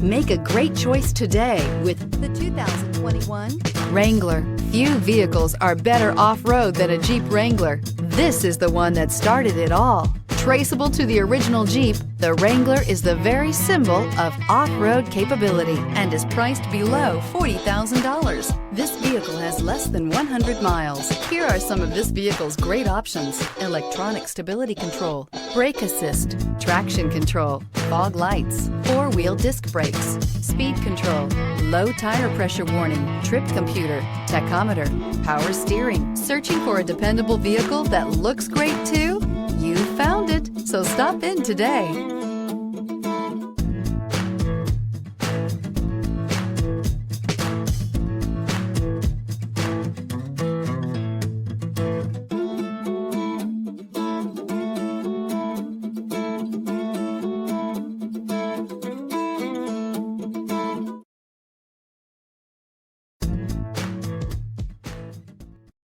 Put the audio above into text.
Make a great choice today with the 2021 Wrangler. Few vehicles are better off-road than a Jeep Wrangler. This is the one that started it all. Traceable to the original Jeep, the Wrangler is the very symbol of off-road capability and is priced below $40,000. This vehicle has less than 100 miles. Here are some of this vehicle's great options: electronic stability control, brake assist, traction control, fog lights, four-wheel disc brakes, speed control, low tire pressure warning, trip computer, tachometer, power steering. Searching for a dependable vehicle that looks great too? You found it, so stop in today.